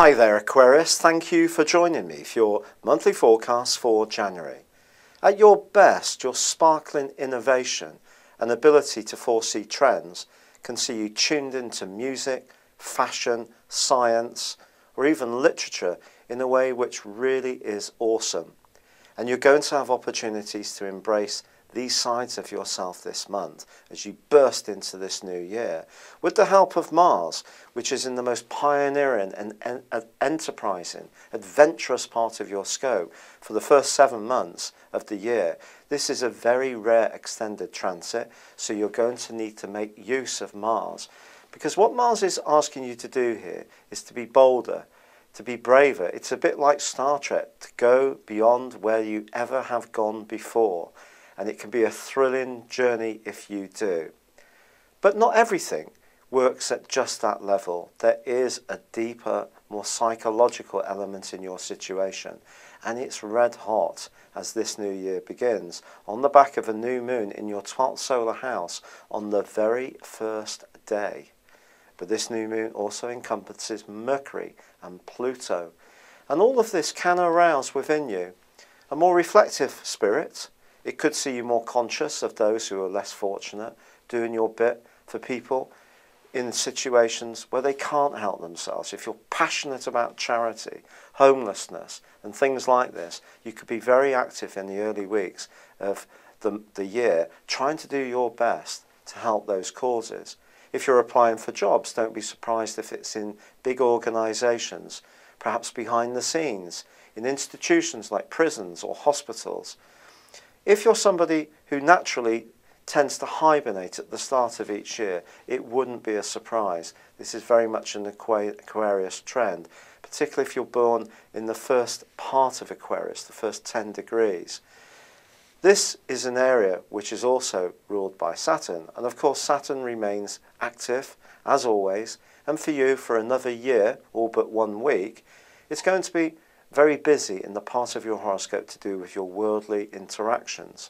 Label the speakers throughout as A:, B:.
A: Hi there Aquarius, thank you for joining me for your monthly forecast for January. At your best, your sparkling innovation and ability to foresee trends can see you tuned into music, fashion, science, or even literature in a way which really is awesome. And you're going to have opportunities to embrace these sides of yourself this month as you burst into this new year with the help of Mars, which is in the most pioneering and enterprising, adventurous part of your scope for the first 7 months of the year. This is a very rare extended transit, so you're going to need to make use of Mars, because what Mars is asking you to do here is to be bolder, to be braver. It's a bit like Star Trek, to go beyond where you ever have gone before. And it can be a thrilling journey if you do. But not everything works at just that level. There is a deeper, more psychological element in your situation, and it's red hot as this new year begins, on the back of a new moon in your 12th solar house on the very first day. But this new moon also encompasses Mercury and Pluto, and all of this can arouse within you a more reflective spirit. It could see you more conscious of those who are less fortunate, doing your bit for people in situations where they can't help themselves. If you're passionate about charity, homelessness and things like this, you could be very active in the early weeks of the year, trying to do your best to help those causes. If you're applying for jobs, don't be surprised if it's in big organisations, perhaps behind the scenes, in institutions like prisons or hospitals. If you're somebody who naturally tends to hibernate at the start of each year, it wouldn't be a surprise. This is very much an Aquarius trend, particularly if you're born in the first part of Aquarius, the first 10 degrees. This is an area which is also ruled by Saturn, and of course Saturn remains active, as always, and for you for another year, all but 1 week, it's going to be very busy in the part of your horoscope to do with your worldly interactions.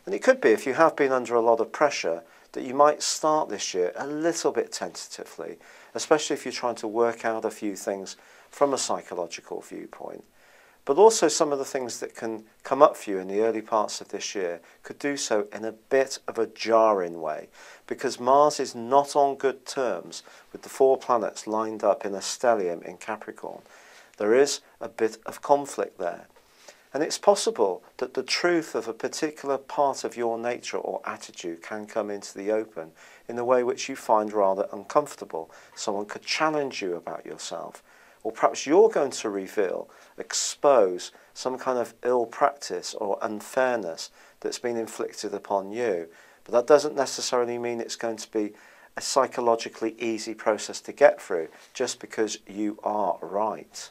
A: And it could be, if you have been under a lot of pressure, that you might start this year a little bit tentatively, especially if you're trying to work out a few things from a psychological viewpoint. But also some of the things that can come up for you in the early parts of this year could do so in a bit of a jarring way, because Mars is not on good terms with the 4 planets lined up in a stellium in Capricorn. There is a bit of conflict there. And it's possible that the truth of a particular part of your nature or attitude can come into the open in a way which you find rather uncomfortable. Someone could challenge you about yourself, or perhaps you're going to reveal, expose some kind of ill practice or unfairness that's been inflicted upon you. But that doesn't necessarily mean it's going to be a psychologically easy process to get through just because you are right.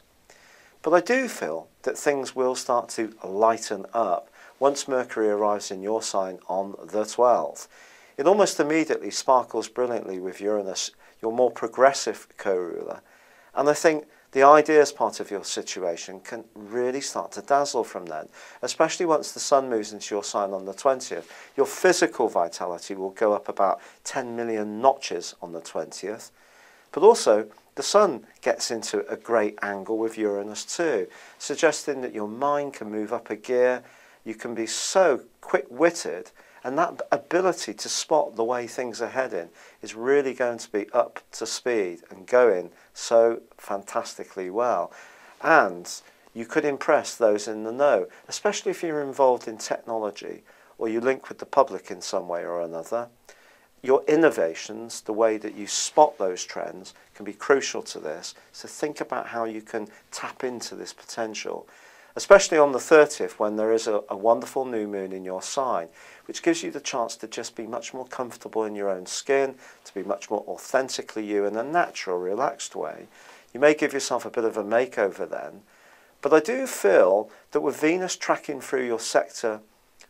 A: But I do feel that things will start to lighten up once Mercury arrives in your sign on the 12th. It almost immediately sparkles brilliantly with Uranus, your more progressive co-ruler. And I think the ideas part of your situation can really start to dazzle from then, especially once the Sun moves into your sign on the 20th. Your physical vitality will go up about 10 million notches on the 20th. But also, the Sun gets into a great angle with Uranus too, suggesting that your mind can move up a gear, you can be so quick-witted, and that ability to spot the way things are heading is really going to be up to speed and going so fantastically well. And you could impress those in the know, especially if you're involved in technology or you link with the public in some way or another. Your innovations, the way that you spot those trends, can be crucial to this. So think about how you can tap into this potential, especially on the 30th when there is a wonderful new moon in your sign, which gives you the chance to just be much more comfortable in your own skin, to be much more authentically you in a natural, relaxed way. You may give yourself a bit of a makeover then, but I do feel that with Venus tracking through your sector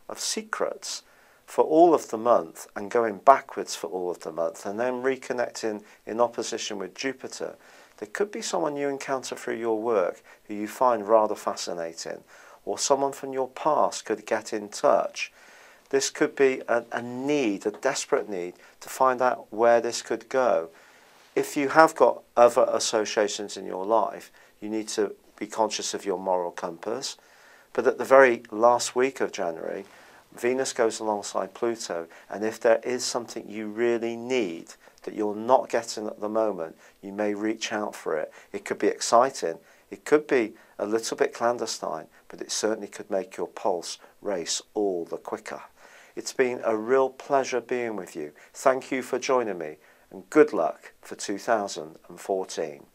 A: of secrets for all of the month and going backwards for all of the month and then reconnecting in opposition with Jupiter, there could be someone you encounter through your work who you find rather fascinating, or someone from your past could get in touch. This could be a need, a desperate need to find out where this could go. If you have got other associations in your life, you need to be conscious of your moral compass. But at the very last week of January, Venus goes alongside Pluto, and if there is something you really need that you're not getting at the moment, you may reach out for it. It could be exciting, it could be a little bit clandestine, but it certainly could make your pulse race all the quicker. It's been a real pleasure being with you. Thank you for joining me, and good luck for 2014.